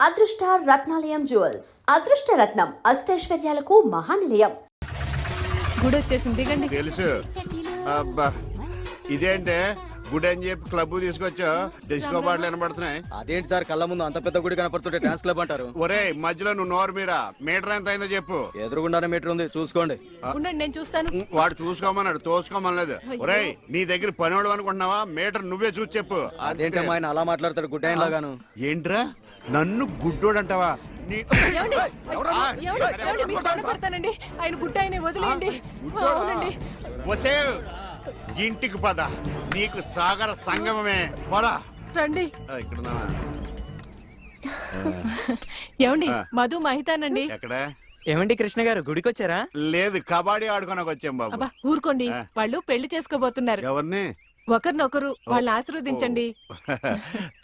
అదృష్ట రత్నాలయం జ్యువెల్స్. అదృష్ట రత్నం అష్టైశ్వర్యాలకు మహానిలయం. గుడి వచ్చేసింది, దిగండి. తెలుసు. అబ్బా ఇదేంటే గుడి అని చెప్పి క్లబ్ తీసుకొచ్చా, డిస్కో పాటలు వినపడుతున్నాయి. అదేంటి సార్, కళ్ళ ముందు అంత పెద్ద గుడి కనపడుతుంటే డాన్స్ క్లబ్ అంటారు? ఒరే మధ్యలో నువ్వు నోరు మీరా, మీటర్ ఎంత అయిందో చెప్పు. ఎదురుగుండానే మీటర్ ఉంది, చూసుకోండి. ఉండండి, నేను చూస్తాను. వాడు చూసుకోమన్నాడు, తోసుకోమనలేదు. ఒరే నీ దగ్గర పనివాడు అనుకుంటున్నావా? మీటర్ నువ్వే చూసి చెప్పు. అదేంటమ్మా ఆయన అలా మాట్లాడతాడు గుడ్డ ఆయన లాగాను? ఏంట్రా నన్ను గుడ్డోడు అంటావా? ఏమండి? ఏమండి? మీకు దండం పెడతానండి. ఆయన గుట్ట ఆయన వదిలేయండి. అవునండి. వసే ఇంటికి పద, నీకు సాగర సంగమమే. పదా రండి. ఇక్కడ ఏమండి? మధు మహితానండి. ఎక్కడ? ఏమండి కృష్ణ గారు, గుడికి వచ్చారా? లేదు, కబడ్డీ ఆడుకోనకు వచ్చాం బాబు. అబ్బా ఊరుకోండి, వాళ్ళు పెళ్లి చేసుకోబోతున్నారు. ఎవరిని? ఒకరినొకరు, వాళ్ళని ఆశీర్వదించండి.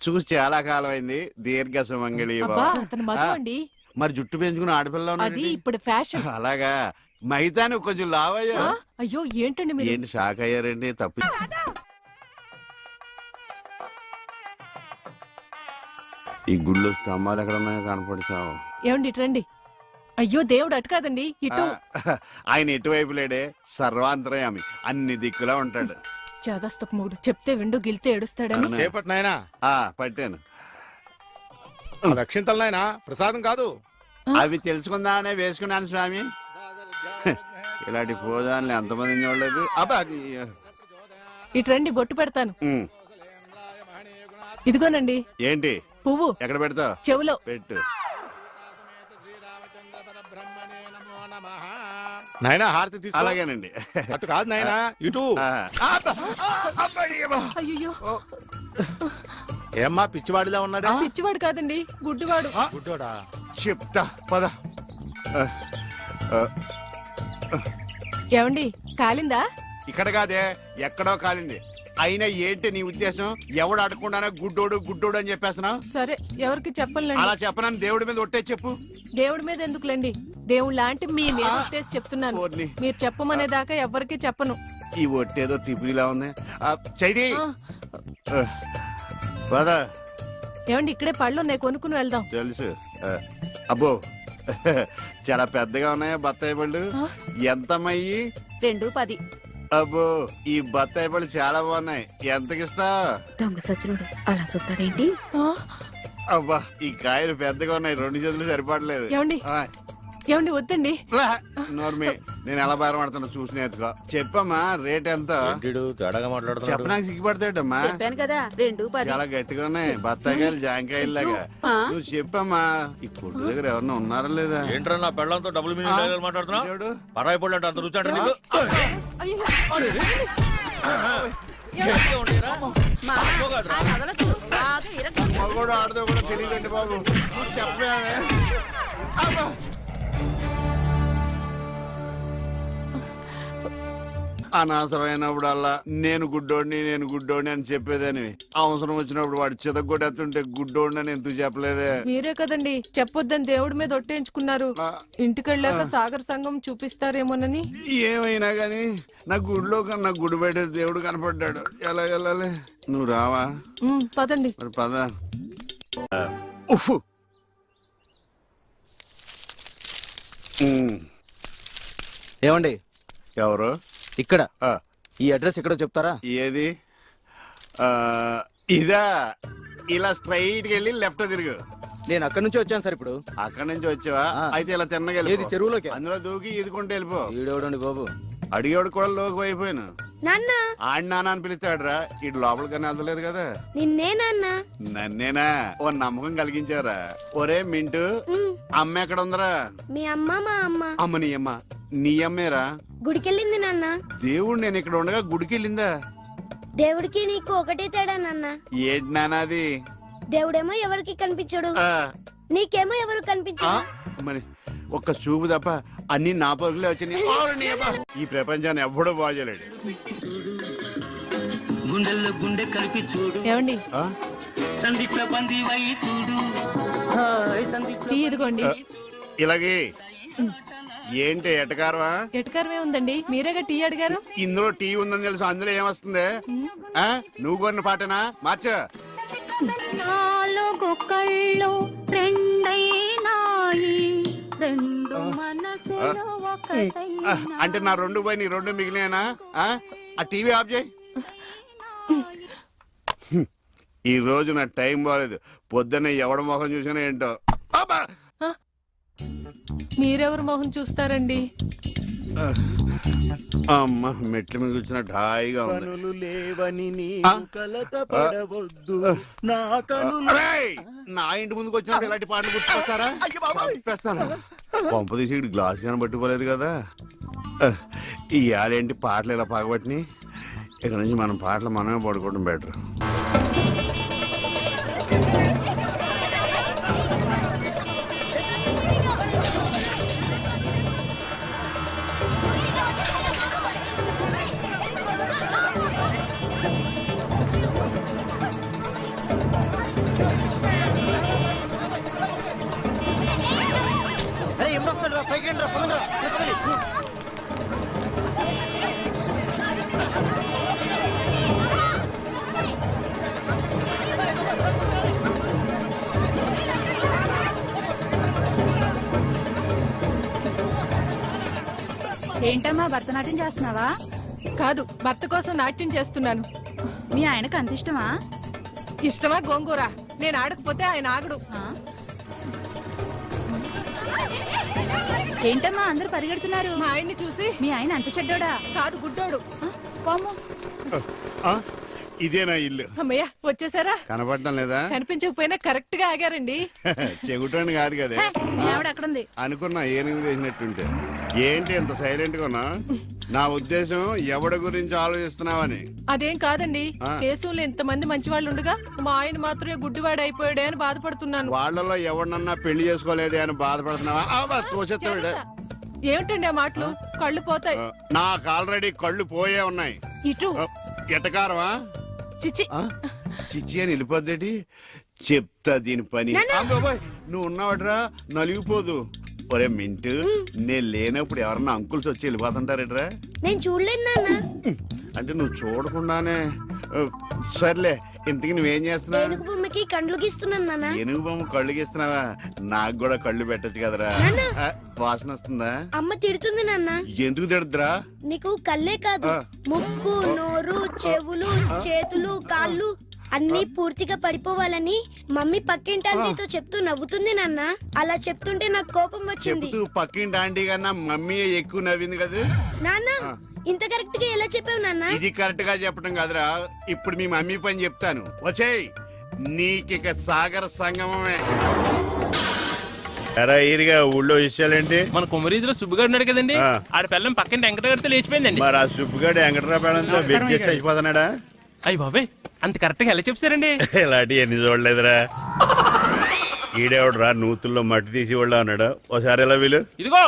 చూసి చాలా కాలం అయింది. దీర్ఘ సుమంగళి. అబ్బా అతను మధు అండి. మరి జుట్టు పెంచుకుని ఆడపిల్ల అది ఇప్పుడు ఫ్యాషన్. అలాగా? మైదాని కొంచెం లావయ్యా. అయ్యో ఏంటండి మీరు? ఏంటి షాక్ అయ్యారండి? తప్పి ఈ గుళ్ళు స్తంభాలు ఎక్కడ ఉన్నాయో కనపడిచావు. ఏమండి ఇటు రండి. అయ్యో దేవుడు అటు కాదండి, ఇటు. ఆయన ఎటువైపు లేడే, సర్వాంతరయామి, అన్ని దిక్కులా ఉంటాడు. చదస్తపు మూడు చెప్తే విండు, గిల్తే ఏడుస్తాడని. చేపట్టు నాయనా. పట్టాను. రక్షింతలు నాయనా, ప్రసాదం కాదు. అవి తెలుసుకుందామనే వేసుకున్నాను స్వామి. ఇలాంటి పూజాన్ని ఎంతమంది చూడలేదు. అబ్బా ఇటు రండి, బొట్టు పెడతాను. ఉమ్. ఇదిగోనండి. ఏంటి? పువ్వు. ఎక్కడ పెడతావు? చెవులో పెట్టు. నాయనా హారతి తీసుకో. అలాగేనండి. అటు కాదు నాయనా, ఇటు. అయ్యో ఏమ్మా పిచ్చివాడిలా ఉన్నాడా? పిచ్చివాడు కాదండి, గుడ్డివాడు. గుడ్డోడా? చెప్తా పద. ఏమండి కాలిందా? ఇక్కడ కాదే, ఎక్కడో కాలింది. అయినా ఏంటి నీ ఉద్దేశం? ఎవడు అడగకుండానే గుడ్డోడు గుడ్డోడు అని చెప్పేస్తున్నావు? సరే, ఎవరికి చెప్పలేండి. అలా చెప్పనని దేవుడి మీద ఒట్టే చెప్పు. దేవుడి మీద ఎందుకులేండి, దేవుడు లాంటి మీ మీద ఒట్టేసి చెప్తున్నాను. ఓర్ని. మీరు చెప్పమనేదాకా ఎవరికి చెప్పను. ఈ ఒట్టేదో తిప్పిలా ఉంది. చైది పద. ఏమండి ఇక్కడే పళ్ళు ఉన్నాయి, కొనుక్కుని వెళ్దాం. తెలుసు. అబ్బో చాలా పెద్దగా ఉన్నాయా బత్తాయి పళ్ళు? ఎంతమ్మయ్యి? 2.10. అబ్బో ఈ బత్తాయి పళ్ళు చాలా బాగున్నాయి. ఎంతకిస్తా? దొంగ సచ్చినోడు అలా చూస్తాడేంటి? అబ్బా ఈ కాయలు పెద్దగా ఉన్నాయి, 2 చేతులు సరిపడలేదు. ఏమండి ఏమండి వద్దండి. నోర్మి, నేను ఎలా బేరం ఆడుతున్నా చూసి నేర్చుకో. చెప్పమ్మా రేట్ ఎంత? చెప్పడానికి సిగ్గుపడతాడమ్మా. చెప్పాను కదా 2.10. చాలా గట్టిగా ఉన్నాయి బత్తాయికాయలు, జాంకాయలు లాగా. నువ్వు చెప్పమ్మా. ఈ కొట్టు దగ్గర ఎవరన్నా ఉన్నారా లేదా? ఏంట్రా నా పెళ్ళంతో డబుల్ మీనింగ్ మాట్లాడుతున్నావు? దేవుడు పరాయి పళ్ళు అంటే అంత రుచి అంటే నీకు? మగోడు ఆడదో కూడా తెలియదండి బాబు. చెప్పామే. అనవసరమైనప్పుడల్లా నేను గుడ్డోడిని అని చెప్పేదని, అవసరం వచ్చినప్పుడు వాడు చితగొట్టేస్తుంటే గుడ్డోడిని అని ఎందుకు చెప్పలేదే? మీరే కదండి చెప్పొద్దని దేవుడి మీద ఒట్టేయించుకున్నారు. ఇంటికెళ్ళాక సాగర్ సంఘం చూపిస్తారేమోనని. ఏమైనా గాని నా గుడిలో కన్నా గుడి బయట దేవుడు కనపడ్డాడు. ఎలా వెళ్ళాలి? నువ్వు రావా? పదండి. మరి పద. ఉఫ్. ఏమండి ఎవరు? ఇక్కడ ఈ అడ్రస్ ఎక్కడో చెప్తారా? ఏది? ఇదా? ఇలా స్ట్రైట్ వెళ్ళి లెఫ్ట్ తిరుగు. నేను అక్కడి నుంచి వచ్చాను సార్. ఇప్పుడు అక్కడి నుంచి వచ్చావా? అయితే ఇలా తిన్నగా ఏది చెరువులోకి? అందులో దూకి ఈదుకుంటే వెళ్ళిపో. ఈడేవడండి బాబు, అడిగేవాడు కూడా లోకి అయిపోయాను. ఆడి నాన్న అని పిలుస్తాడు రా. ఇటు లోపలికన్నా వెళ్తలేదు కదా. నన్నేనా? ఓ నమ్మకం కలిగించారా? ఒరే మింటూ, అమ్మ ఎక్కడ ఉందరా? మీ అమ్మ మా అమ్మ. అమ్మ నీ అమ్మ? నీ అమ్మేరా? గుడికెళ్ళింది నాన్న. దేవుడు నేను ఇక్కడ ఉండగా గుడికి వెళ్ళిందా? దేవుడికి నీకు ఒకటే తేడా నాన్న. ఏంటి నానాది? దేవుడేమో ఎవరికి కనిపించడు, నీకేమో ఎవరు కనిపించడు. మరి ఒక్క చూపు తప్ప అన్ని నా పరుగులే వచ్చినాయి. ఈ ప్రపంచాన్ని ఎవ్వడూ బాగోలేడు. ఏమండి టీ ఇదిగోండి. ఇలాగే ఏంటి ఎటకారమా? ఎటకారమే ఉందండి, మీరేగా టీ అడిగారు. ఇందులో టీ ఉందని తెలుసు, అందులో ఏమొస్తుంది? నువ్వు కొన్న పాటనా? మార్చ. 4 కళ్ళు 2 అంటే నా 2 పోయి నీ 2 మిగిలినా? ఆ టీవీ ఆఫ్ చేయి. ఈ రోజు నా టైం బాగాలేదు. పొద్దున్న ఎవడ మొహం చూసినా ఏంటో. అబ్బా! మీరెవరు మొహం చూస్తారండి? అమ్మ మెట్ల మీద కూర్చున్నట్టు హాయిగా ఉంది. అరేయ్! నా ఇంటి ముందుకు వచ్చినప్పుడు ఇలాంటి పాటలు గుర్తుకొస్తారా? చంపేస్తాను. పంప తీసి గ్లాస్ కానీ పట్టుకోలేదు కదా. ఈ ఆడేంటి పాటలు ఇలా పగబట్టినాయి. ఇక నుంచి మనం పాటలు మనమే పడుకోవడం బెటర్. ఏంటమ్మా భరతనాట్యం చేస్తున్నావా? కాదు, భర్త కోసం నాట్యం చేస్తున్నాను. మీ ఆయనకు అంత ఇష్టమా? ఇష్టమా గోంగూర? నేను ఆడకపోతే ఆయన ఆగడు. ఏంటమ్మా అందరూ పరిగెడుతున్నారు? మా ఆయన్ని చూసి. మీ ఆయన అంత చెడ్డోడా? కాదు, గుడ్డోడు. పాము. ఇదేనా ఇల్లు? అమ్మయ్య, వచ్చేసారా? కనపడటం లేదా? కనిపించకపోయినా కరెక్ట్ గా ఆగారండి. చెగుటని కాదు కదా. మీ ఆవిడ అక్కడుంది. అనుకున్నా ఏనుగు చేసినట్టుంటే. ఏంటి ఎంత సైలెంట్ గా ఉన్నా? నా ఉద్దేశం ఎవడి గురించి ఆలోచిస్తున్నావని. అదేం కాదండి. దేశంలో ఇంతమంది మంచి వాళ్ళు ఉండగా మా ఆయన మాత్రమే గుడ్డివాడు అయిపోయాడే అని బాధపడుతున్నాను. వాళ్ళలో ఎవడన్నా పెళ్లి చేసుకోలేదే అని బాధపడుతున్నావా? తోసేస్తాడు. ఏమిటండి ఆ మాటలు? కళ్ళు పోతాయి. నాకు ఆల్రెడీ కళ్ళు పోయే ఉన్నాయి. ఇటు ఎటకారమా? చిచ్చి. చిచ్చి అని వెళ్ళిపోద్దేటి? చెప్తా దీని పని. నువ్వు ఉన్నావట్రా, నలిగిపోదు. ఒరే మింటు, నేను లేనప్పుడు ఎవరన్నా అంకుల్స్ వచ్చి వెళ్ళిపోతుంటారేట్రా? నేను చూడలేదు నాన్న. అంటే నువ్వు చూడకుండానే. సర్లే, ఇంతకి నువ్వేం చేస్తున్నావు? ఏనుగు బొమ్మకి కళ్ళు గీస్తున్నాను నాన్న. ఏనుగు బొమ్మ కళ్ళు గీస్తున్నావా? నాకు కూడా కళ్ళు పెట్టచ్చు కదరా. వాసన వస్తుందా? అమ్మ తిడుతుంది నాన్న. ఎందుకు తిడుతురా? నీకు కళ్ళే కాదు, ముక్కు, నోరు, చెవులు, చేతులు, కాళ్ళు అన్ని పూర్తిగా పడిపోవాలని మమ్మీ పక్కింటి ఆంటీతో చెప్తూ నవ్వుతుంది నాన్న. అలా చెప్తుంటే నాకు కోపం వచ్చింది. చెప్తూ పక్కింటి ఆంటీ కన్నా మమ్మీ ఎక్కువ నవ్వింది కదా నాన్న. ఇంత కరెక్ట్ గా ఎలా చెప్పావు నాన్న? ఇది కరెక్ట్ గా చెప్పడం కాదురా. ఇప్పుడు మీ మమ్మీ పని చెప్తాను. వచ్చేయ్, నీకిక సాగర సంగమమే. ఎరా ఈరిగా ఊళ్ళో విషయాలేంటి? మన కుమరీజులో సుబ్బుగాడు ఉన్నాడు కదండి, ఆడ పిల్లం పక్కన వెంకటగారితో లేచిపోయిందండి. మరి ఆ సుబ్బుగాడు వెంకటరావు పేడంతో వెయిట్ చేసి అయిపోతున్నాడా? అయ్యి బాబాయ్, అంత కరెక్ట్ గా ఎలా చెప్తారండి? ఇలాంటి ఎన్ని చూడలేదురా. ఈడేవడరా నూతుల్లో మట్టి తీసి వాళ్ళు అన్నాడు. ఒకసారి ఎలా వీలు? ఇదిగో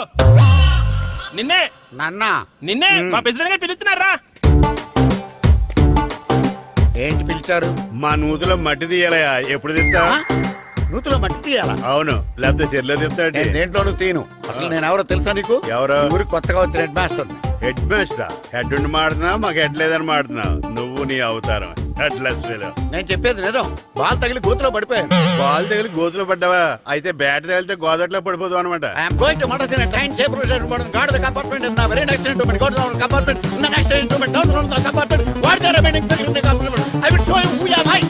నిన్నే నాన్నా, నిన్నే మా ప్రెసిడెంట్ గారు పిలుస్తున్నారా? ఏంటి పిలిచారు? మా నూతులో మట్టి తీయాలయా. ఎప్పుడు తీస్తా? నూతులో మట్టి తీయాలా? అవును, లేకపోతే చెర్లో తీస్తాడు. దేంట్లోనూ తీను. అసలు నేను ఎవరో తెలుసా నీకు? ఎవరో? ఊరికి కొత్తగా వచ్చిన head master. Head master? Head ఉండి మాడుతున్నావు, మాకు హెడ్ లేదని మాడుతున్నావు. నువ్వు నీ అవతారం హెడ్లెస్ ఫెలో. నేను చెప్పేది నిజం. బాల్ తగిలి గోతులో పడిపోయాను. బాల్ తగిలి గోతులో పడ్డావా? అయితే బ్యాట్ తగిలితే గోదట్లో పడిపోదు అనమాట. ఐఎమ్ గోయింగ్ టు మడస్ in a train safe route guard the compartment in the very next instrument go down compartment in the next instrument down from the compartment what the remaining thing in the compartment I will show you who you are.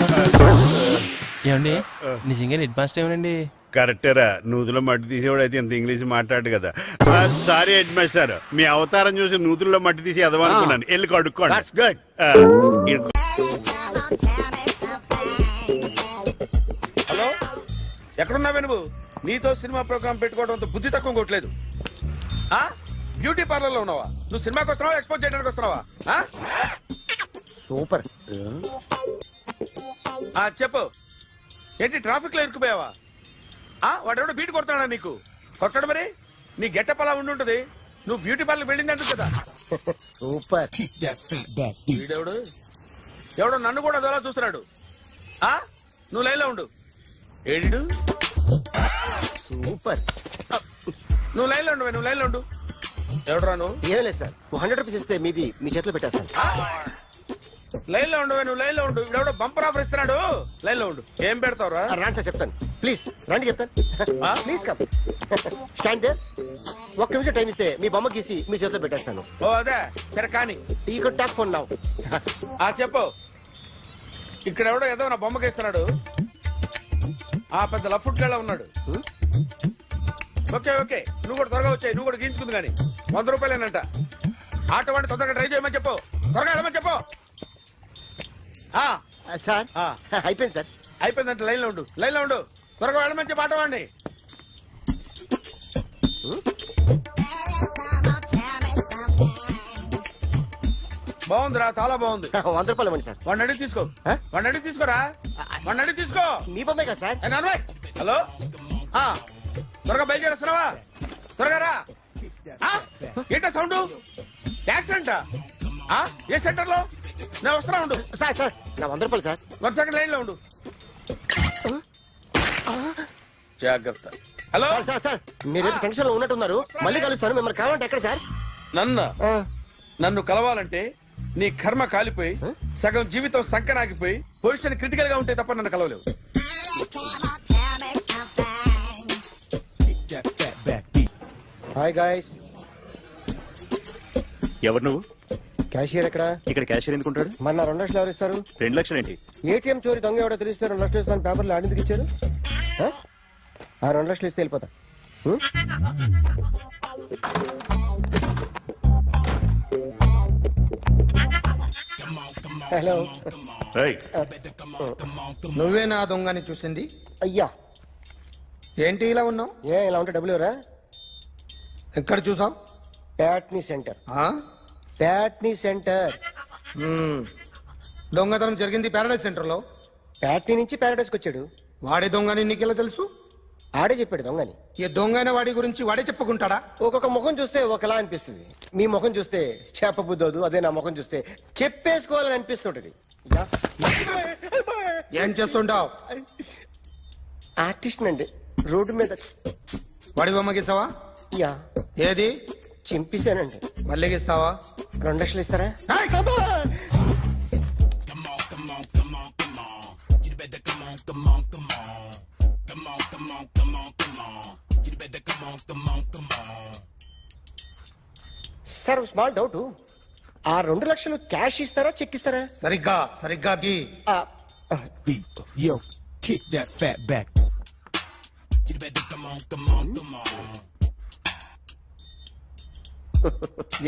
ఏమండి నిజంగా head master ఏమనండి? కరెక్టేరా, నూతులో మట్టి తీసేవాడు అయితే ఇంత English మాట్లాడు కదా. Sorry head master, మీ అవతారం చూసి నూతుల్లో మట్టి తీసి ఎదవనుకున్నాను. వెళ్ళి కడుక్కోండి. That's good. హలో, ఎక్కడున్నావే నువ్వు? నీతో సినిమా ప్రోగ్రామ్ పెట్టుకోవడంతో బుద్ధి తక్కువ కొట్టలేదు. బ్యూటీ పార్లర్ లో ఉన్నావా? నువ్వు సినిమాకి వస్తున్నావా, ఎక్స్పోజ్ చేయడానికి వస్తున్నావా? సూపర్. చెప్పు, ఏంటి ట్రాఫిక్ లో ఇరుక్కుపోయావా? వాడెవడో బీట్ కొడతాడా నీకు? కొట్టడు మరి. నీ గెట్టప్ అలా ఉండుంటది. నువ్వు బ్యూటీ పార్లర్ వెళ్ళింది ఎందుకు కదా? సూపర్. వీడెవడు? ఎవడో నన్ను కూడా అదోలా చూస్తున్నాడు. నువ్వు లైన్లో ఉండు. ఏడు సూపర్. నువ్వు లైన్లో ఉండు, నువ్వు లైన్లో ఉండు. ఎవడరా నువ్వు? ఏం లేదు సార్, 100 రూపీస్ ఇస్తే మీది మీ చేతిలో పెట్టేస్తాను. లైన్లో ఉండు, నువ్వు లైన్లో ఉండు. ఇవిడెవడో బంపర్ ఆఫర్ ఇస్తున్నాడు. లైన్లో ఉండు. ఏం పెడతావురా? రాండి సార్ చెప్తాను. ప్లీజ్ రండి చెప్తాను. Please come. Stand there. ఒక్క నిమిషం టైం ఇస్తే మీ బొమ్మ గీసి మీ చేతిలో పెట్టేస్తాను. ఓ అదే సరే కానీ ఈ కుడ్ టాక్ ఫోన్ నౌ. చెప్పు. ఇక్కడ ఎవడో ఏదో నా బొమ్మకి ఇస్తున్నాడు. ఆ పెద్ద లఫుట్ గళ్ళ ఉన్నాడు. ఓకే ఓకే నువ్వు కూడా త్వరగా వచ్చాయి. నువ్వు కూడా గీంచుకుంది కానీ 100 రూపాయలేనంట. ఆటో వాడిని తొందరగా ట్రై చేయమని చెప్పు. త్వరగా వెళ్ళమని చెప్పు. సార్ అయిపోయింది సార్. అయిపోయిందంటే లైన్లో ఉండు. లైన్లో ఉండు. త్వరగా వెళ్ళమని చెప్పు ఆటో వాడిని. బాగుందిరా చాలా బాగుంది. 100 రూపాయలు ఇవ్వండి సార్. వాడిని అడిగి తీసుకో. వాడిని అడిగి తీసుకోరా. వాడిని అడిగి తీసుకో. మీ బొమ్మే కదా సార్. ఏ నాన్నబాయ్, హలో త్వరగా బయలుదేరేస్తున్నావా? త్వరగా రా. ఏంటా సౌండ్? యాక్సిడెంట్? ఏ సెంటర్ లో? నేను వస్తున్నా ఉండు. సార్ సార్ నా 100 రూపాయలు సార్. 1 సెకండ్ లైన్ లో ఉండు. జాగ్రత్త. హలో సార్ సార్ సార్ మీరేదో టెన్షన్ లో ఉన్నట్టున్నారు. మళ్ళీ కలుస్తాను. మిమ్మల్ని కావాలంటే ఎక్కడ సార్? నన్ను కలవాలంటే నీ కర్మ కాలిపోయి సగం జీవితం సంకనాగిపోయి పొజిషన్ క్రిటికల్ గా ఉంటే తప్ప నన్ను కలవలేవు. Hi guys. ఎవరు నువ్వు? క్యాషియర్ ఎక్కడ? ఇక్కడ క్యాషియర్ ఎందుకుంటాడు? మన 2 లక్షలు ఎవరు ఇస్తారు? 2 లక్షలు ఏంటి? ఏటీఎం చోరీ దొంగ ఎవడో తెలిస్తే 2 లక్షలు ఇస్తాను పేపర్లు ఆడిందుకు ఇచ్చారు. ఆ 2 లక్షలు ఇస్తే వెళ్ళిపోతా. హలో. నువ్వే నా దొంగని చూసింది? అయ్యా ఏంటి ఇలా ఉన్నావు? ఇలా ఉంటే డబ్బులు ఎవరా? ఎక్కడ చూసావు? ప్యాట్నీ సెంటర్. ప్యాట్నీ సెంటర్. దొంగతనం జరిగింది ప్యారడైజ్ సెంటర్ లో. ప్యాట్నీ నుంచి ప్యారడైస్కి వచ్చాడు. వాడే దొంగని నీకెలా తెలుసు? ఆడే చెప్పాడు దొంగని. ఈ దొంగైన వాడి గురించి వాడే చెప్పుకుంటాడా? ఒక్కొక్క ముఖం చూస్తే ఒకలా అనిపిస్తుంది. మీ ముఖం చూస్తే చెప్పబుద్దోదు. అదే నా ముఖం చూస్తే చెప్పేసుకోవాలని అనిపిస్తుంటది. ఏం చేస్తుంటావు? ఆర్టిస్ట్ అండి. రోడ్డు మీద వాడి బొమ్మ గీసావా? యా. ఏది? చింపేశానండి. మళ్ళీ గీస్తావా? 2 లక్షలు ఇస్తారా? Sir small doubt. ఆ 2 లక్షలు క్యాష్ ఇస్తారా చెక్ ఇస్తారా? సరిగ్గా గీ. Yo, kick that fat back.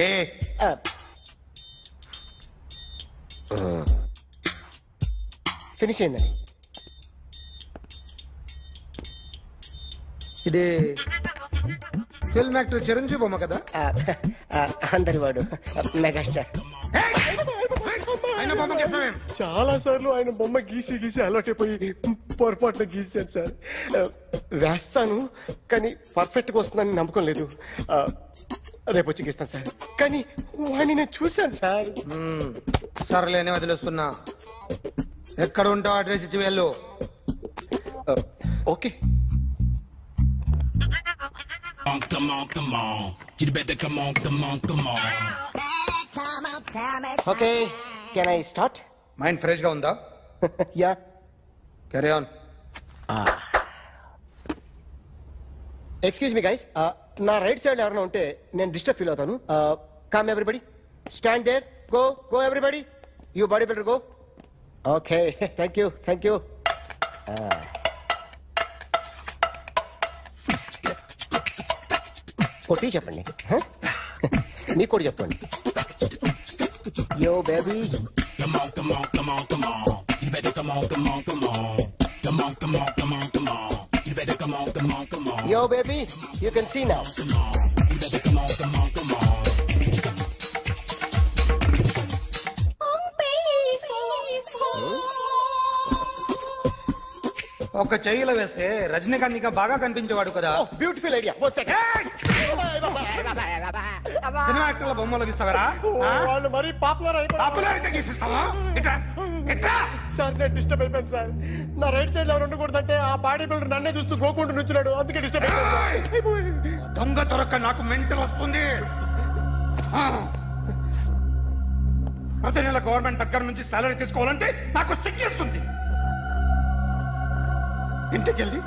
A finish అయిందండి. ఇది ఫిల్మ్ యాక్టర్ చిరంజీవి బొమ్మ కదా? అందరి వాడు మెగాస్టార్. ఆయన బొమ్మ గీసావేం? చాలా సార్లు ఆయన బొమ్మ గీసి గీసి అలవాటైపోయి పొరపాటున గీసాను సార్. వేస్తాను కానీ పర్ఫెక్ట్గా వస్తుందని నమ్మకం లేదు. రేపు వచ్చి గీస్తాను సార్. కానీ వాడిని నేను చూశాను సార్. సర్లేని వదిలేస్తున్నా. ఎక్కడ ఉంటావు అడ్రస్ ఇచ్చి వెళ్ళు. Okay. Okay can I start? Mind fresh గా ఉందా? Yeah. Carry on. Excuse me guys. నా రైట్ సైడ్ ఎవరైనా ఉంటే నేను డిస్టర్బ్ ఫీల్ అవుతాను. Come everybody, stand there. Go everybody. You body builder go. Okay thank you. కొట్టి చెప్పండి. మీకు కూడా చెప్పండి. Yo baby. Yo, baby, you can see now. ఒక చెయ్యిలో వేస్తే రజనీకాంత్ ఇంకా బాగా కనిపించేవాడు కదా. Beautiful idea. One second. Cinema యాక్టర్ల బొమ్మలు గీస్తావరా? వాళ్ళు మరీ పాపులారిటీ గీసిస్తావా? సార్ నేను డిస్టర్బ్ అయిపోయాను సార్. నా రైట్ సైడ్ ఎవరు ఉండకూడదంటే ఆ బాడీ బిల్డర్ నన్నే చూస్తూ గోకుంటూ నుంచున్నాడు. అందుకే డిస్టర్బ్ అయిపోయాను. దొంగ దొరక్క నాకు మెంటల్ వస్తుంది. ప్రతి నెల గవర్నమెంట్ దగ్గర నుంచి సాలరీ తీసుకోవాలంటే నాకు సిగ్గేస్తుంది. ఇంటికెళ్ళి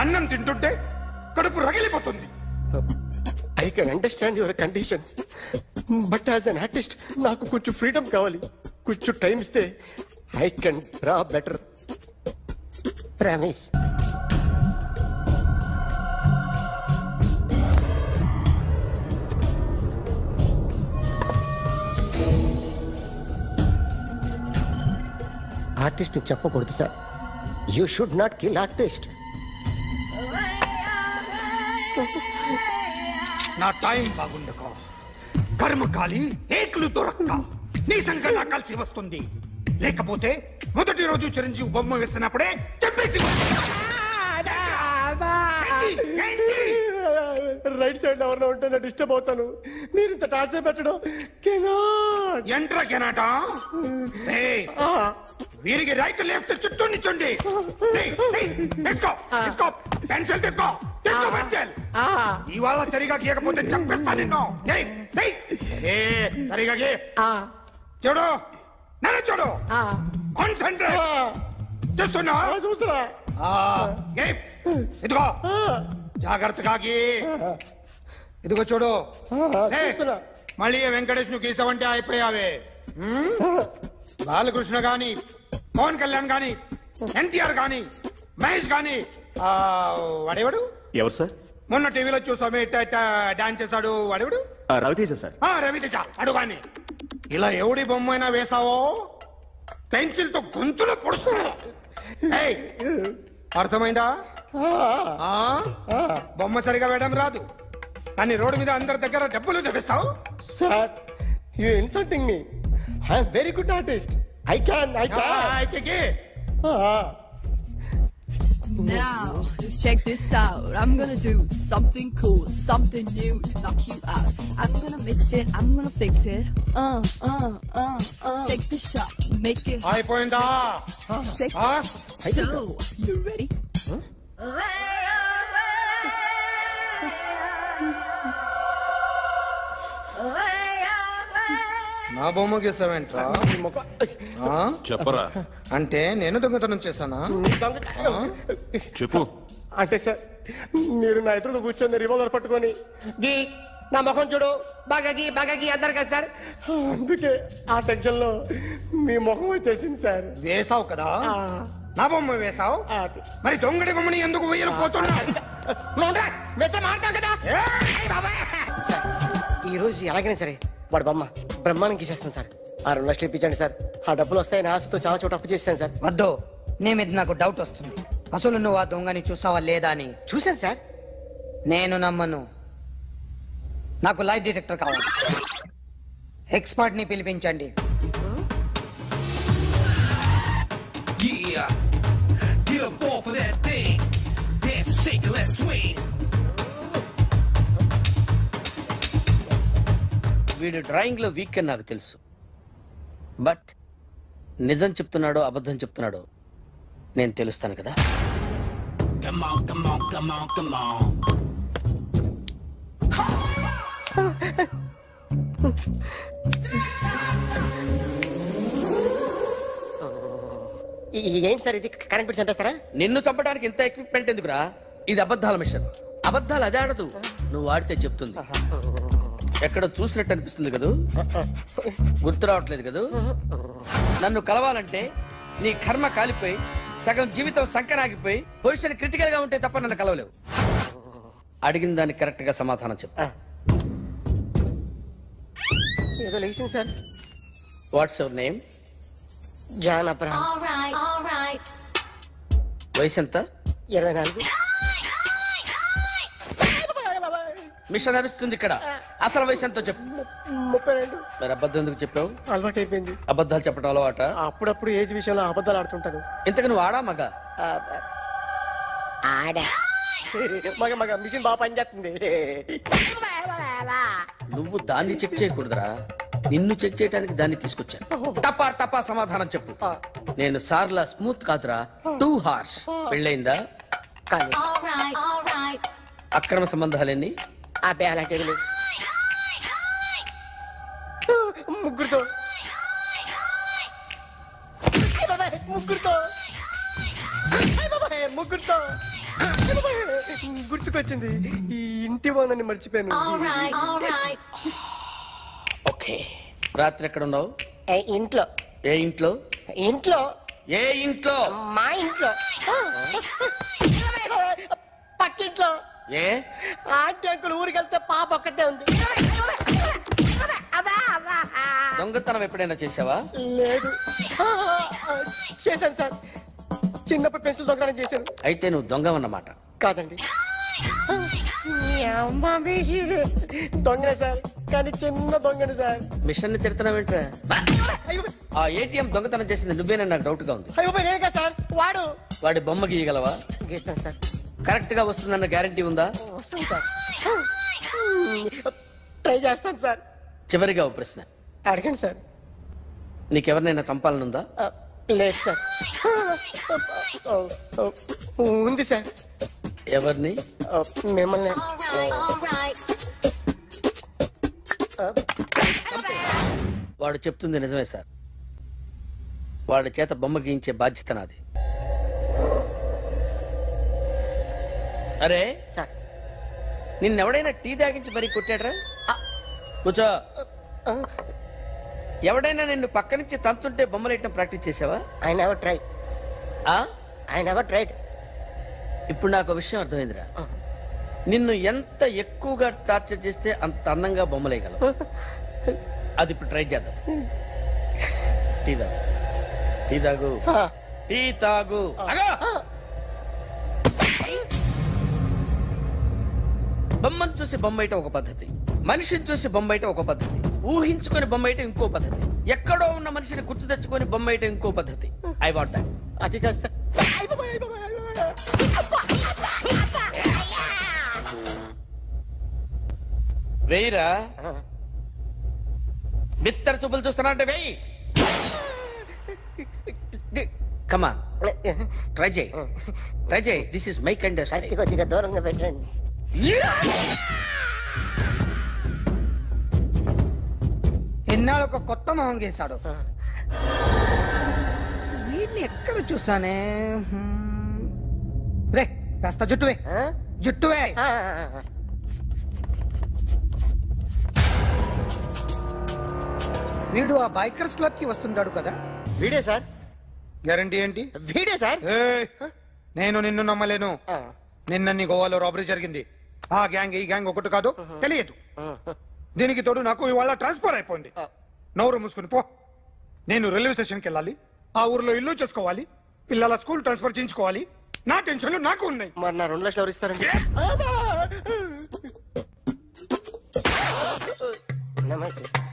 అన్నం తింటుంటే కడుపు రగిలిపోతుంది. I can understand your conditions, but as an artist నాకు కొంచెం ఫ్రీడమ్ కావాలి. కొంచెం టైం ఇస్తే I can draw better. Promise. Artist చెప్పకూడదు sir. You should not kill artist. నా టైం బాగుండక కర్మకాలి ఏకులు దొరక్క నీ సంఖ్య నాకు కలిసి వస్తుంది. లేకపోతే మొదటి రోజు చిరంజీవి బొమ్మ వేసినప్పుడే చెప్పేసి రైట్ సైడ్ ఎవరిలో ఉంటే నేను డిస్టర్బ్ అవుతాను. మీరు ఇంత టార్చర్ పెట్టడం కెనాట్. ఎంట్రా కెనాట. వీరికి రైట్ లెఫ్ట్ చుట్టూ నిచ్చండి. పెన్సిల్ తీసుకో, తీసుకో పెన్సిల్. ఇవాళ సరిగా గీయకపోతే చంపేస్తా నిన్ను. సరిగా గీ. చూడు, నన్ను చూడు. కాన్సంట్రేట్ చూస్తున్నా. చూస్తున్నా. ఇదిగో జాగ్రత్తగా గీ. ఇదిగో చూడు. చూస్తున్నా. మళ్ళీ వెంకటేష్ ను గీసావంటే అయిపోయావే. బాలకృష్ణ గాని, పవన్ కళ్యాణ్ గాని, ఎన్టీఆర్ గాని, మహేష్ గాని, వాడేవాడు ఎవరు సార్? మొన్న టీవీలో చూసామే డాన్స్ చేశాడు వాడేవాడు? రవితేజ సార్. రవితేజ అడుగాని. ఇలా ఎవడి బొమ్మ అయినా వేసావో పెన్సిల్ తో గొంతులో పొడుస్తా. అర్థమైందా? బొమ్మ సరిగా వేయడం రాదు కానీ రోడ్డు మీద అందరి దగ్గర డబ్బులు తెప్పిస్తావు. Sir, you insulting me. I am very good artist. I can. అయితే Now, let's check this out. I'm gonna do something cool, something new to knock you out. I'm gonna mix it, I'm gonna fix it. Take the shot, make it. అయిపోయిందా? Shake it. So, you ready? నా బొమ్మ గీసావేంట్రా? చెప్పరా. అంటే నేను దొంగతనం చేశానా? చెప్పు. అంటే సార్, మీరు నా ఎదురు కూర్చొని రివాల్వర్ పట్టుకొని గీ నా ముఖం చూడు బాగా గీ అన్నారు కదా సార్. అందుకే ఆ టెన్షన్ లో మీ ముఖం వచ్చేసింది సార్. వేసావు కదా, నా బొమ్మ వేసావు. మరి దొంగడి బొమ్మని ఎందుకు వేయకపోతున్నా? సార్, ఈ రోజు ఎలాగైనా సరే వాడు బొమ్మ బ్రహ్మాండం గీసేస్తాను సార్. 6 లక్షలు ఇప్పించండి సార్. ఆ డబ్బులు వస్తాయని ఆశతో చాలా చోట అప్పు చేస్తాను సార్. వద్దు, నీ మీద నాకు డౌట్ వస్తుంది. అసలు నువ్వు ఆ దొంగని చూసావా లేదా అని. చూశాను సార్. నేను నమ్మను. నాకు లైట్ డిటెక్టర్ కావాలి. ఎక్స్పర్ట్ ని పిలిపించండి. వీడు డ్రాయింగ్ లో వీక్ అని నాకు తెలుసు, బట్ నిజం చెప్తున్నాడో అబద్ధం చెప్తున్నాడో నేను తెలుస్తాను కదా. ఏంటి సార్ ఇది? కరెంట్ బిల్ చంపేస్తారా? నిన్ను చంపడానికి ఇంత ఎక్విప్మెంట్ ఎందుకురా? ఇది అబద్ధాల మిషన్. అబద్ధాలు అదే ఆడదు, నువ్వు వాడితే చెప్తుంది. ఎక్కడ చూసినట్టు అనిపిస్తుంది కదూ? గుర్తు రావట్లేదు కదూ? నన్ను కలవాలంటే నీ కర్మ కాలిపోయి సగం జీవితం సంకరాగిపోయి పొజిషన్ క్రిటికల్ గా ఉంటే తప్ప నన్ను కలవలేవు. అడిగిన దానికి కరెక్ట్ గా సమాధానం చెప్పు. ఏదో లేచింది sir. What's your name? John Abraham. వయసు ఎంత? 24. మిషన్ నడుస్తుంది ఇక్కడ. అసలు వయసు ఎంతో చెప్పు. 32. మరి అబద్ధం ఎందుకు చెప్పావు? అలవాటు అయిపోయింది. అబద్ధాలు చెప్పడం అలవాట? అప్పుడప్పుడు ఏజ్ విషయంలో అబద్ధాలు ఆడుతుంటాను. ఇంతకు నువ్వు ఆడా మగ? ఆడా. మగ మిషన్ బాగా పనిచేస్తుంది. నువ్వు దాన్ని చెక్ చేయకూడదురా, నిన్ను చెక్ చేయడానికి దాన్ని తీసుకొచ్చాను. టపా టపా సమాధానం చెప్పు. నేను సార్లా స్మూత్ కాదురా, టూ హార్ష్. పెళ్ళయిందా? అక్రమ సంబంధాలన్నీ? అబ్బే అలాంటివి లేవు. ముగ్గురుతో ముగ్గురుతో గుర్తుకొచ్చింది. ఈ ఇంటి ఓనర్ని మర్చిపోయాను. ఓకే, రాత్రి ఎక్కడ ఉన్నావు? ఇంట్లో. ఏ ఇంట్లో? ఇంట్లో. ఏ ఇంట్లో? మా ఇంట్లో. పక్కింట్లో. ఏ ఆంటీ అంకుల్ ఊరికి వెళ్తే పాప ఒక్కతే ఉంది. దొంగతనం ఎప్పుడైనా చేసావా? లేదు. చేశాను సార్, చిన్నప్పుడు పెన్సిల్ దొంగతనం చేశాను. అయితే నువ్వు దొంగవన్నమాట. కాదండి, దొంగనే సార్, కానీ చిన్న దొంగని సార్. మిషన్ ని తిడుతున్నావేంట్రా? ఆ ఏటీఎం దొంగతనం చేసింది నువ్వేనని నాకు డౌట్ గా ఉంది. అయ్యో నేను కదా సార్, వాడు. వాడి బొమ్మ గీయగలవా? గీస్తాను సార్. కరెక్ట్ గా వస్తుందన్న గ్యారంటీ ఉందా? వస్తాను సార్, ట్రై చేస్తాను సార్. చివరిగా ఓ ప్రశ్న అడగండి సార్. నీకెవరినైనా చంపాలనుందా? లేదు సార్. ఉంది సార్. ఎవరిని? మిమ్మల్ని. వాడు చెప్తుంది నిజమే సార్. వాడి చేత బొమ్మ గీయించే బాధ్యత నాది. అరే సార్, నిన్నెవడైనా టీ తాగించి మరీ కొట్టాడ్రా? కూర్చో. ఎవడైనా నిన్ను పక్క నుంచి తంతుంటే బొమ్మలేయటం ప్రాక్టీస్ చేసావా? I never try. I never tried. ఇప్పుడు నాకు విషయం అర్థమైందిరా. నిన్ను ఎంత ఎక్కువగా టార్చర్ చేస్తే అంత అందంగా బొమ్మలేయగలవు. అది ఇప్పుడు ట్రై చేద్దాం. టీ తాగు, టీ తాగు, టీ తాగు. బొమ్మను చూసి బొమ్మయటం ఒక పద్ధతి, మనిషిని చూసి బొమ్మయటం ఒక పద్ధతి, ఊహించుకొని బొమ్మయటం ఇంకో పద్ధతి, ఎక్కడో ఉన్న మనిషిని గుర్తు తెచ్చుకొని బొమ్మయటం ఇంకో పద్ధతి. I want that. అది కాదు సార్. వేయిరా. బిత్తర చూపులు చూస్తున్నా అంటే వేయి. కమా, ట్రై చేయి, ట్రై చేయి. This is my kind of style. కొద్దిగా దూరంగా పెట్టండి. ఎన్నాళ్ళు ఒక కొత్త మొహం గీశాడు. వీడిని ఎక్కడ చూసానే? రే కాస్త జుట్టువే, జుట్టువే. వీడు ఆ బైకర్స్ క్లబ్ కి వస్తుంటాడు కదా? వీడే సార్. గ్యారంటీ ఏంటి? వీడే సార్. నేను నిన్ను నమ్మలేను. నిన్న నీ గోవాలో రాబరీ జరిగింది. ఆ గ్యాంగ్ ఈ గ్యాంగ్ ఒకటి కాదు, తెలియదు. దీనికి తోడు నాకు ఇవాళ ట్రాన్స్ఫర్ అయిపోయింది. నోరు మూసుకుని పో. నేను రైల్వే స్టేషన్కి వెళ్ళాలి, ఆ ఊర్లో ఇల్లు చేసుకోవాలి, పిల్లల స్కూల్ ట్రాన్స్ఫర్ చేయించుకోవాలి. నా టెన్షన్లు నాకు ఉన్నాయి. మరి నా 2 లక్షలు ఎవరు ఇస్తారండి? నమస్తే సార్.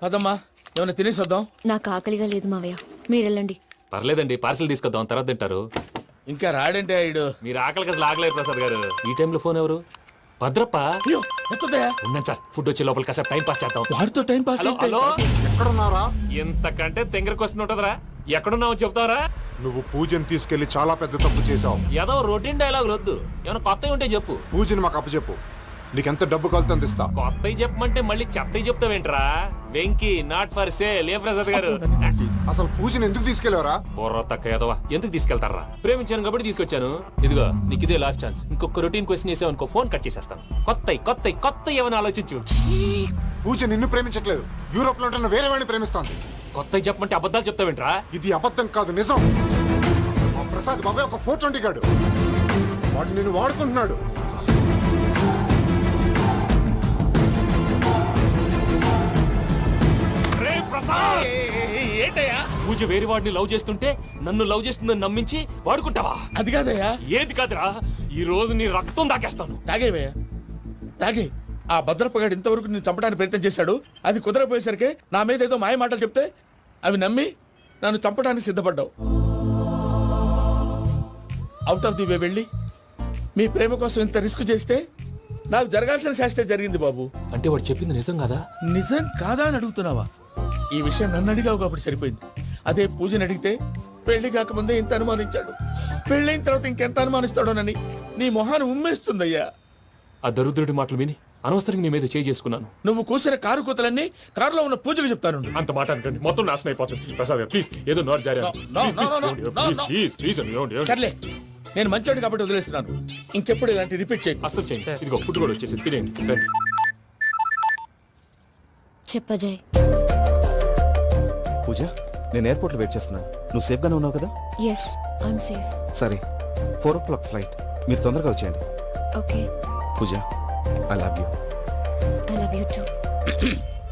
అదమ్మా, ఏమైనా తినేసి వద్దాం. నాకు ఆకలిగా లేదు మావయ్య, మీరు వెళ్ళండి. పర్లేదండి, పార్సిల్ తీసుకొద్దాం, తర్వాత తింటారు. ఇంకా రాడంటే ఆయుడు. మీరు ఆకలికి అసలు ఆగలేదు ప్రసాద్ గారు. ఈ టైంలో ఫోన్ ఎవరు? భద్రప్ప. ఉన్నాను సార్, ఫుడ్ వచ్చే లోపల కాసేపు టైం పాస్ చేద్దాం. వాడితో టైం పాస్. హలో హలో, ఎక్కడున్నారా? ఇంతకంటే తెంగర క్వశ్చన్ ఉంటుందిరా. ఎక్కడున్నావు చెప్తావరా? నువ్వు పూజని తీసుకెళ్లి చాలా పెద్ద తప్పు చేశావు. ఏదో రొటీన్ డైలాగ్ వద్దు, ఏమైనా కొత్తవి ఉంటే చెప్పు. పూజని మాకు అప్పచెప్పు, నీకెంత డబ్బు కలితే అందిస్తా. కొత్తవి చెప్పమంటే మళ్ళీ చెత్తవి చెప్తావేంట్రా? Venky not for sale. ఏ ప్రసాద్ గారు, అసలు పూజని ఎందుకు తీసుకెళ్లేవరా? బొర్ర తక్క ఏదవా, ఎందుకు తీసుకెళ్తారా? ప్రేమించాను కాబట్టి తీసుకొచ్చాను. ఇదిగో నీకు ఇదే లాస్ట్ ఛాన్స్. ఇంకొక రొటీన్ క్వశ్చన్ చేసావు అనుకో, ఫోన్ కట్ చేసేస్తాను. కొత్త ఏమైనా ఆలోచించు. పూజ నిన్ను ప్రేమించట్లేదు, యూరోప్ లో ఉంటున్న వేరే వాడిని ప్రేమిస్తోంది. కొత్తవి చెప్పమంటే అబద్ధాలు చెప్తావేంట్రా? ఇది అబద్ధం కాదు, నిజం. మా ప్రసాద్ బాబాయ్ ఒక 420 గాడు, వాడు నిన్ను వాడుకుంటున్నాడు. ఏంటయ్యా, పూజ వేరే వాడిని లవ్ చేస్తుంటే నన్ను లవ్ చేస్తుందని నమ్మించి వాడుకుంటావా? అది కాదయ్యా. ఏది కాదురా, ఈ రోజు నీ రక్తం దాకేస్తాను. తాగేవయ్యా, తాగే. ఆ భద్రపగాడు ఇంతవరకు నేను చంపడానికి ప్రయత్నం చేశాడు. అది కుదరపోయేసరికి నా మీద ఏదో మాయ మాటలు చెప్తే అవి నమ్మి నన్ను చంపడానికి సిద్ధపడ్డావు. అవుట్ ఆఫ్ ది వే వెళ్ళి మీ ప్రేమ కోసం ఇంత రిస్క్ చేస్తే నాకు జరగాల్సిన శాస్త్రే జరిగింది బాబు. అంటే వాడు చెప్పింది నిజం కదా? నిజం కాదా అని అడుగుతున్నావా? ఈ విషయం నన్ను అడిగావు కాబట్టి సరిపోయింది. అదే పూజని అడిగితే పెళ్లి కాకముందే ఇంత అనుమానించాడు, పెళ్ళైన తర్వాత ఇంకెంత అనుమానిస్తాడోనని నీ మొహాన్ని ఉమ్మేస్తుందయ్యా. ఆ దరిద్రుడి మాటలు విని అనవసరంగా నీ మీద చేయి చేసుకున్నాను. నువ్వు కూసిన కారు కూతలన్నీ కారులో ఉన్న పూజకు చెప్తాను. అంత మాట అనకండి, మొత్తం నాశనం అయిపోతుంది. ప్రసాద్ ప్లీజ్ ఏదో నోట్ జారీ. సర్లే, నేను మంచోడు కాబట్టి వదిలేస్తున్నాను. ఇంకెప్పుడు ఇలాంటి రిపీట్ చేయి. అసలు చేయండి. ఇదిగో ఫుడ్ కూడా వచ్చేసి తినేయండి. రండి. చెప్పజాయ్. పూజ, నేను ఎయిర్పోర్ట్ లో వెయిట్ చేస్తున్నాను. నువ్వు సేఫ్ గానే ఉన్నావు కదా? Yes, I'm safe. సరే, 4 o'clock ఫ్లైట్. మీరు తొందరగా వచ్చేయండి. Okay. Pooja, I love you. I love you too.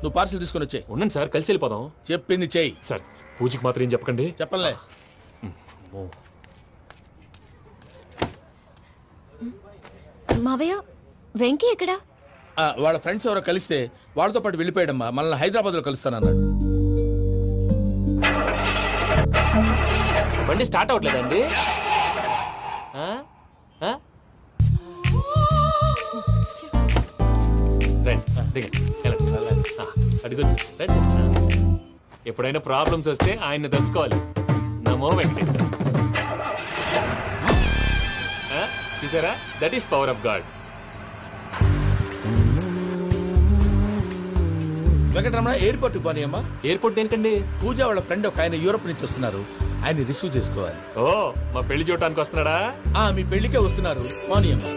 నువ్వు పార్సిల్ తీసుకొని వచ్చే. ఉండండి సార్, కలిసి వెళ్ళిపోదాం. చెప్పింది చెయ్యి. సార్ పూజకి మాత్రం ఏం చెప్పకండి. చెప్పలే. మావయ్య, వెంకీ ఎక్కడా? వాళ్ళ ఫ్రెండ్స్ ఎవరో కలిస్తే వాళ్ళతో పాటు వెళ్ళిపోయాడమ్మా. మనల్ని హైదరాబాద్ లో కలుస్తానన్నాడు. బండి స్టార్ట్ అవ్వట్లేదండి. అడిగొచ్చు. ఎప్పుడైనా ప్రాబ్లమ్స్ వస్తే ఆయన్ని తెలుసుకోవాలి. నమో వెంకటేశ్వర. చూసారా, that is power of God. Venkataramana, airport పోనీ అమ్మా. ఎయిర్పోర్ట్ ఏంటండి? పూజ వాళ్ళ ఫ్రెండ్ ఒక ఆయన యూరోప్ నుంచి వస్తున్నారు. ఆయన రిసీవ్ చేసుకోవాలి. ఓ, మా పెళ్లి చూడటానికి వస్తున్నాడా? మీ పెళ్లికే వస్తున్నారు. పోనీ అమ్మా.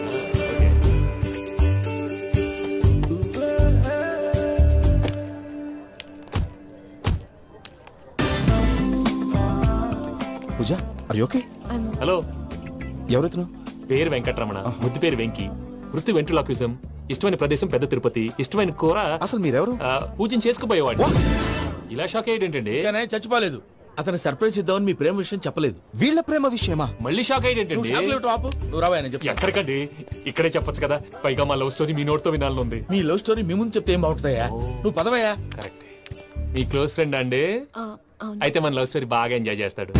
పూజ, ఆర్ యు ఓకే? హలో, ఎవరైతును? పేరు వెంకటరమణ, ముద్దు పేరు వెంకీ, వృత్తి వెంట్రులాక్విజం, ఇష్టమైన ప్రదేశం పెద్ద తిరుపతి, ఇష్టమైన కూర. అసలు మీరెవరు? పూజను చేసుకుపోయేవాడు. ఇలా షాక్ అయ్యేటండి. చచ్చిపోలేదు. అతను సర్ప్రైజ్ ఇద్దామని మీ ప్రేమ విషయం చెప్పలేదు. వీళ్ళ ప్రేమ విషయమా? మళ్ళీ షాక్ అయ్యేటండి. నువ్వు రావాయని చెప్పి. ఎక్కడికండి, ఇక్కడే చెప్పొచ్చు కదా. పైగా మా లవ్ స్టోరీ మీ నోటితో వినాలని ఉంది. మీ లవ్ స్టోరీ మీ ముందు చెప్తే ఏం బాగుంటుందయ్యా? నువ్వు పదవయ్యా. కరెక్ట్. మీ క్లోజ్ ఫ్రెండ్ అండి? అయితే మన లవ్ స్టోరీ బాగా ఎంజాయ్ చేస్తాడు.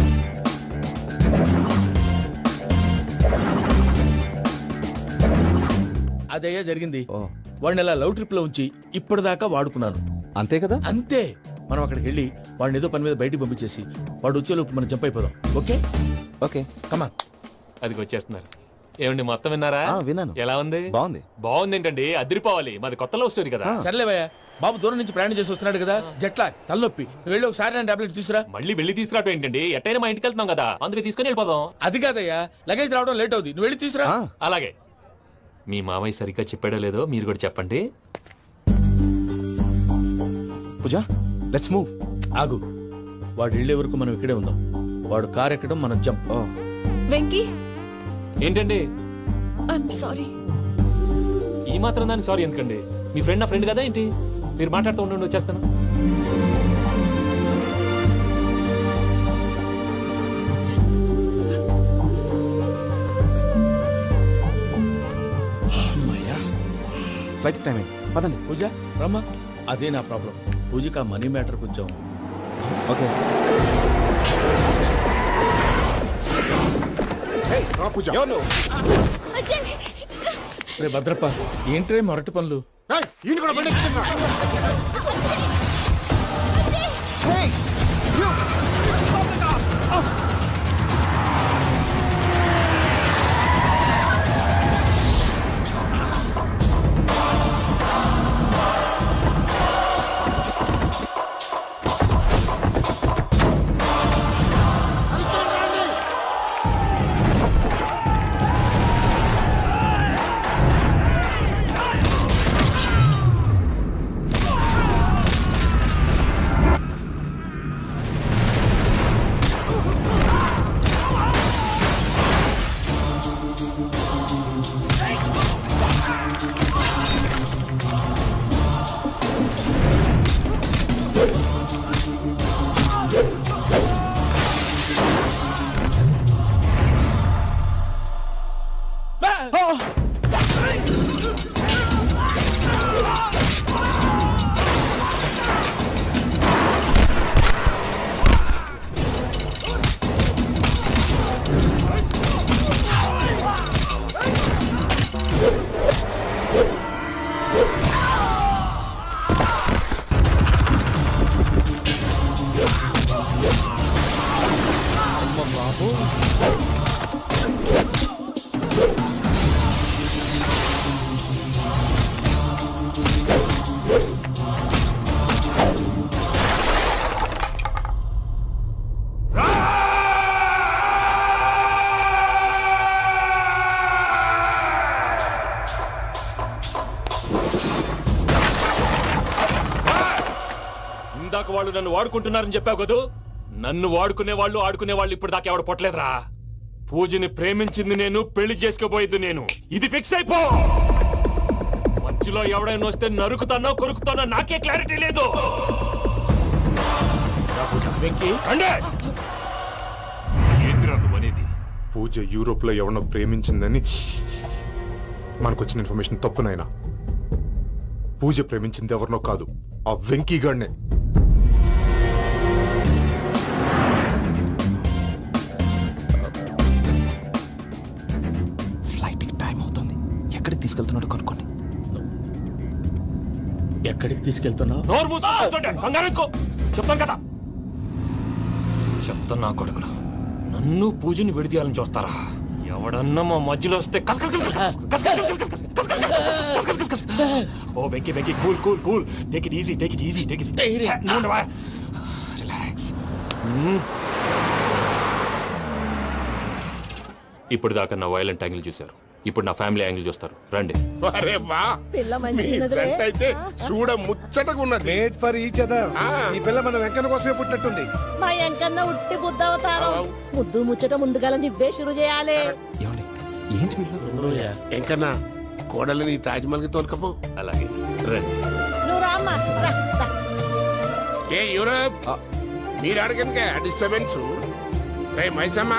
అదయ్యా జరిగింది. వాడిని అలా లవ్ ట్రిప్ లో ఉంచి ఇప్పటిదాకా వాడుకున్నాను. అంతే కదా? అంతే. మనం అక్కడికి వెళ్ళి వాడిని ఏదో పని మీద బయటికి పంపించేసి వాడు వచ్చేలోపు మనం జంప్ అయిపోదాం. ఓకే ఓకే, కమాన్. అది వచ్చేస్తున్నారు. ఏమండి, మొత్తం విన్నారా? విన్నాను. ఎలా ఉంది? బాగుంది. బాగుంది ఏంటండి, అదిరిపోవాలి. మాది కొత్త లవ్ స్టోరీ కదా. సర్లేవయ్యా, బాబు దూరం నుంచి ప్రయాణం చేసి వస్తున్నాడు కదా, జట్లా తలనొప్పి. నువ్వు వెళ్ళి ఒకసారి టాబ్లెట్ తీసుకురా. మళ్ళీ వెళ్ళి తీసుకురావటం ఏంటండి? ఎట్టైనా మా ఇంటికి వెళ్తున్నాం కదా, అందుకే తీసుకుని వెళ్ళిపోదాం. అది కాదయ్యా, లగేజ్ రావడం లేట్ అవుతుంది. నువ్వు వెళ్ళి తీసుకురా. అలాగే. మీ మామయ్య సరిగ్గా చెప్పాడో లేదో మీరు కూడా చెప్పండి. పూజ, లెట్స్ మూవ్. ఆగు, వాడు వెళ్ళే వరకు మనం ఇక్కడే ఉందాం. వాడు కార్ ఎక్కడం, మనం జంప్. వెంకీ, ఏంటండి? I'm sorry. ఈ మాత్రం దాన్ని సారీ ఎందుకండి? మీ ఫ్రెండ్ నా ఫ్రెండ్ కదా ఏంటి? మీరు మాట్లాడుతూ ఉండండి, వచ్చేస్తాను. ఫ్లైట్ టైం అయింది, పదండి. పూజ రమ్మా. అదే నా ప్రాబ్లం. పూజకి ఆ మనీ మ్యాటర్ కొంచెం. ఓకే. రే భద్రప్ప, ఏంట్రే మొరటి పనులు? వాళ్ళు నన్ను వాడుకుంటున్నారని చెప్పావు కదూ. నన్ను వాడుకునే వాళ్ళు ఆడుకునే వాళ్ళు ఇప్పుడు దాకా ఎవడ పొట్టలేదురా. పూజని ప్రేమించింది నేను, పెళ్లి చేసుకోబోయేది నేను. ఇది ఫిక్స్ అయిపో. మధ్యలో ఎవడైనా వస్తే నరుకుతానో కొరుకుతానో నాకే క్లారిటీ లేదు. ఏంద్రా నువ్వు అనేది? పూజ యూరోప్ లో ఎవరినో ప్రేమించిందని మనకొచ్చిన ఇన్ఫర్మేషన్ తప్పునైనా. పూజ ప్రేమించింది ఎవరినో కాదు, ఆ వెంకీ గాడినే. ఫ్లైట్ కి టైం అవుతుంది. ఎక్కడికి తీసుకెళ్తున్నాడో కనుక్కోండి. ఎక్కడికి తీసుకెళ్తున్నావు? నోరు మూసుకొని కూర్చోండి. కంగారు ఎక్కు. చెప్తాను కదా. చెప్తాను నా కొడుకురా. నన్ను పూజని విడిదీయాలని చూస్తారా? ఎవడన్నా మా మధ్యలో వస్తే ఓ Venky Venky cool cool cool. Take it easy, take it easy, take it easy. Relax. ఇప్పుడు దాకా నా వైలెంట్ యాంగిల్ చూశారు. ఇప్పుడు నా ఫ్యామిలీ యాంగిల్ చూస్తారు. రండి. అరే వా, మీ ఫ్రెండ్ అయితే చూడ ముచ్చటగా ఉన్నది. Made for each other. ఈ పిల్ల మన వెంకన్న కోసమే పుట్టినట్టుంది. మా ఎంకన్నా ఉట్టి బుద్ధవతారం. ముద్దు ముచ్చట ముందుగా నువ్వే షురు చేయాలి. ఏమండి ఏంటి వీళ్ళు? ఎంకన్నా కోడలిని తాజ్మహల్ కి తోలుకపో. అలాగే రండి. నువ్వు రామ్మా. ఏ యూరోప్, మీరు అడగనుక డిస్టర్బెన్స్. రే మైసమ్మ,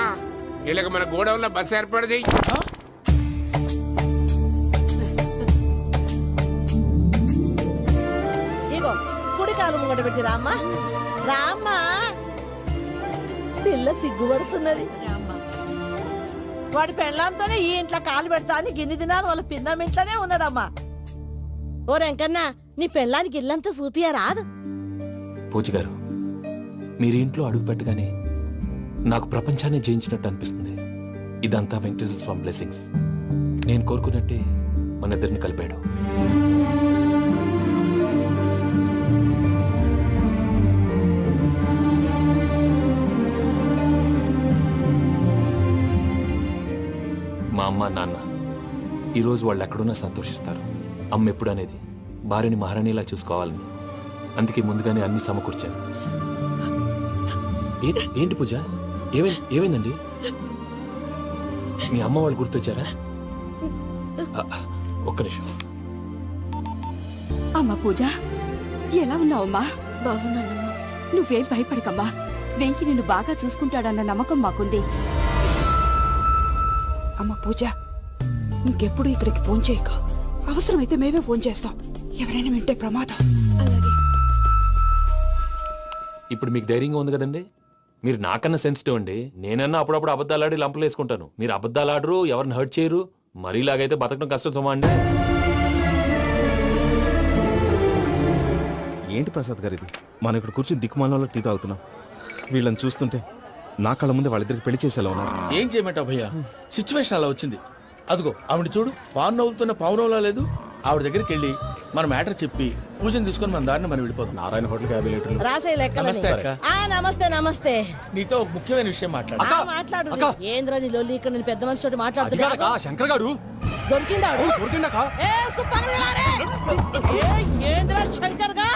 ఇలాగ మన గోడౌన్లో బస్సు ఏర్పాటు చేయి. ఇగో కుడి కాలు ముంగట పెట్టి రామ్మా. రామ్మా. పిల్ల సిగ్గుపడుతున్నది. వాడి పెళ్ళాంతోనే ఈ ఇంట్లో కాలు పెడతా అని గిన్ని దినాలు వాళ్ళ పిన్నం ఇంట్లోనే ఉన్నాడమ్మా. ఓ వెంకన్నా, నీ పెళ్ళానికి ఇల్లంతా చూపియా రాదు. పూజ గారు, మీరు ఇంట్లో అడుగు పెట్టగానే నాకు ప్రపంచాన్ని జయించినట్టు అనిపిస్తుంది. ఇదంతా వెంకటేశ్వర స్వామి బ్లెస్సింగ్స్. నేను కోరుకున్నట్టే మన ఇద్దరిని కలిపాడు. మా అమ్మ నాన్న ఈరోజు వాళ్ళు ఎక్కడున్నా సంతోషిస్తారు. అమ్మ ఎప్పుడు అనేది భార్యని మహారాణిలా చూసుకోవాలని. అందుకే ముందుగానే అన్ని సమకూర్చాను. ఏంటి పూజ, ఏమైందండి? మీ అమ్మ వాళ్ళు గుర్తొచ్చారా? ఒక్క నిమిషం. అమ్మా పూజ, ఎలా ఉన్నావమ్మా? బాగున్నానమ్మా. నువ్వేం భయపడకమ్మా. వెంకి నిన్ను బాగా చూసుకుంటాడన్న నమ్మకం మాకుంది. అమ్మ పూజ, ఇంకెప్పుడు ఇక్కడికి ఫోన్ చేయక. అవసరమైతే మేమే ఫోన్ చేస్తాం. ఎవరైనా వింటే ప్రమాదం. అలాగే. ఇప్పుడు మీకు ధైర్యంగా ఉంది కదండి. మీరు నాకన్నా సెన్సిటివ్ అండి. నేనన్నా అప్పుడప్పుడు అబద్ధాలాడి లంపలు వేసుకుంటాను. మీరు అబద్ధాలాడరు, ఎవరిని హర్ట్ చేయరు. మరీలాగైతే బతకడం కష్టం సుమా అండి. ఏంటి ప్రసాద్ గారు ఇది? మనం ఇక్కడ కూర్చుని దిక్కుమాలలో టీ తాగుతున్నాం. వీళ్ళని చూస్తుంటే నా కళ్ళ ముందే వాళ్ళిద్దరికి పెళ్లి చేసేలా ఉన్నారు. ఏం చేయమంటావు భయ్యా, సిచ్యువేషన్ అలా వచ్చింది. అదిగో ఆవిడ చూడు, పావు నవ్వులుతున్న పౌనంలా లేదు. ఆవిడ దగ్గరికి వెళ్ళి మన మ్యాటర్ చెప్పి పూజను తీసుకొని మన దారిని మనం వెళ్ళిపోతాం. నారాయణ హోటల్ 50 లీటర్లు. రాసే లెక్క. నమస్తే అక్క. నమస్తే నమస్తే. నీతో ఒక ముఖ్యమైన విషయం మాట్లాడు. మాట్లాడు. ఏంద్రా నీ లొల్లి? ఇక్కడ నేను పెద్ద మనిషి తోటి మాట్లాడుతున్నా. శంకర్ గారు దొరికిందాడు. ఏంద్రా శంకర్ గా?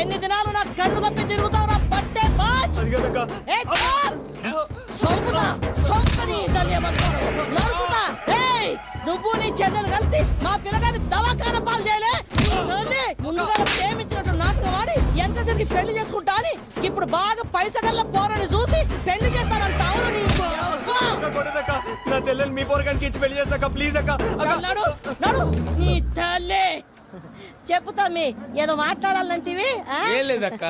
ఎన్ని దినాలు నా కళ్ళు కప్పి తిరుగుతావు? పట్టే బాచ్. నువ్వు నీ చెల్లెలు కలిసి మా పిల్లగాని దవాఖాన పాలు చేయలే. ముందుగా ప్రేమించినట్టు నాటకం ఆడి ఎంత తిరిగి పెళ్లి చేసుకుంటా అని ఇప్పుడు బాగా పైసగల్ల పోరని చూసి పెళ్లి చేస్తానంట. నా చెల్లెలు మీ పోరగానికి ఇచ్చి పెళ్లి చేస్తాక ప్లీజ్ అక్క. నడు నీ తల్లి. చెప్పుతా మీ ఏదో మాట్లాడాలంటివి. ఏం లేదక్క.